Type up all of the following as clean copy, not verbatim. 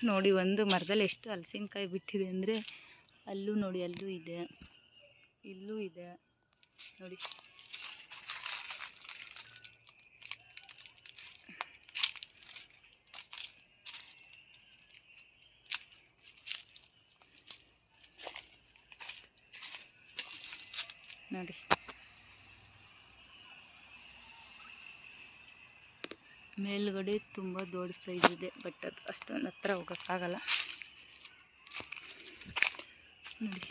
ನೋಡಿ ಒಂದು ಮರದಲ್ಲಿ ಎಷ್ಟು ಹಲಸಿನಕಾಯಿ ಬಿಟ್ಟಿದೆ ಅಂದರೆ ಅಲ್ಲೂ ನೋಡಿ, ಅಲ್ಲೂ ಇದೆ, ಇಲ್ಲೂ ಇದೆ ನೋಡಿ. ನೋಡಿ ಮೇಲ್ಗಡೆ ತುಂಬ ದೊಡ್ಡ ಸೈಜ್ ಇದೆ, ಬಟ್ ಅದು ಅಷ್ಟೊಂದು ಹತ್ರ ಹೋಗೋಕ್ಕಾಗಲ್ಲ ನೋಡಿ.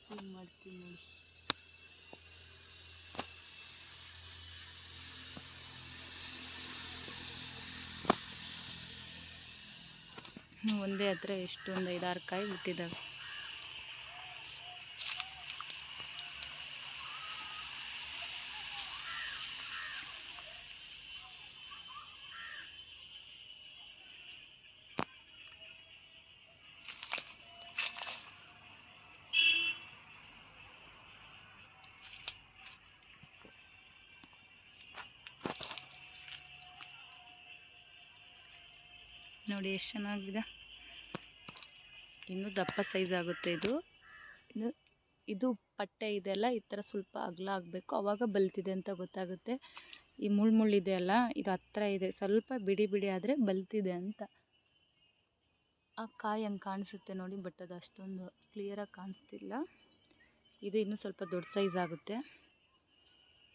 ಝೂಮ್ ಮಾಡ್ತೀನಿ ನೋಡಿ. ಒಂದೇ ಹತ್ರ ಎಷ್ಟೊಂದು 5-6 ಕಾಯಿ ಬಿಟ್ಟಿದ್ದಾವೆ. ನೋಡಿ ಎಷ್ಟು ಚೆನ್ನಾಗಿದೆ. ಇನ್ನೂ ದಪ್ಪ ಸೈಜ್ ಆಗುತ್ತೆ ಇದು. ಇದು ಪಟ್ಟೆ ಇದೆಲ್ಲ ಈ ಥರ ಸ್ವಲ್ಪ ಅಗಲ ಆಗಬೇಕು, ಆವಾಗ ಬಲ್ತಿದೆ ಅಂತ ಗೊತ್ತಾಗುತ್ತೆ. ಈ ಮುಳ್ಳಿದೆ ಅಲ್ಲ, ಇದು ಹತ್ರ ಇದೆ, ಸ್ವಲ್ಪ ಬಿಡಿ ಬಿಡಿ ಆದರೆ ಬಲ್ತಿದೆ ಅಂತ. ಆ ಕಾಯಿ ಹಂಗೆ ಕಾಣಿಸುತ್ತೆ ನೋಡಿ, ಬಟ್ ಅದು ಅಷ್ಟೊಂದು ಕ್ಲಿಯರಾಗಿ ಕಾಣಿಸ್ತಿಲ್ಲ. ಇದು ಇನ್ನೂ ಸ್ವಲ್ಪ ದೊಡ್ಡ ಸೈಜ್ ಆಗುತ್ತೆ.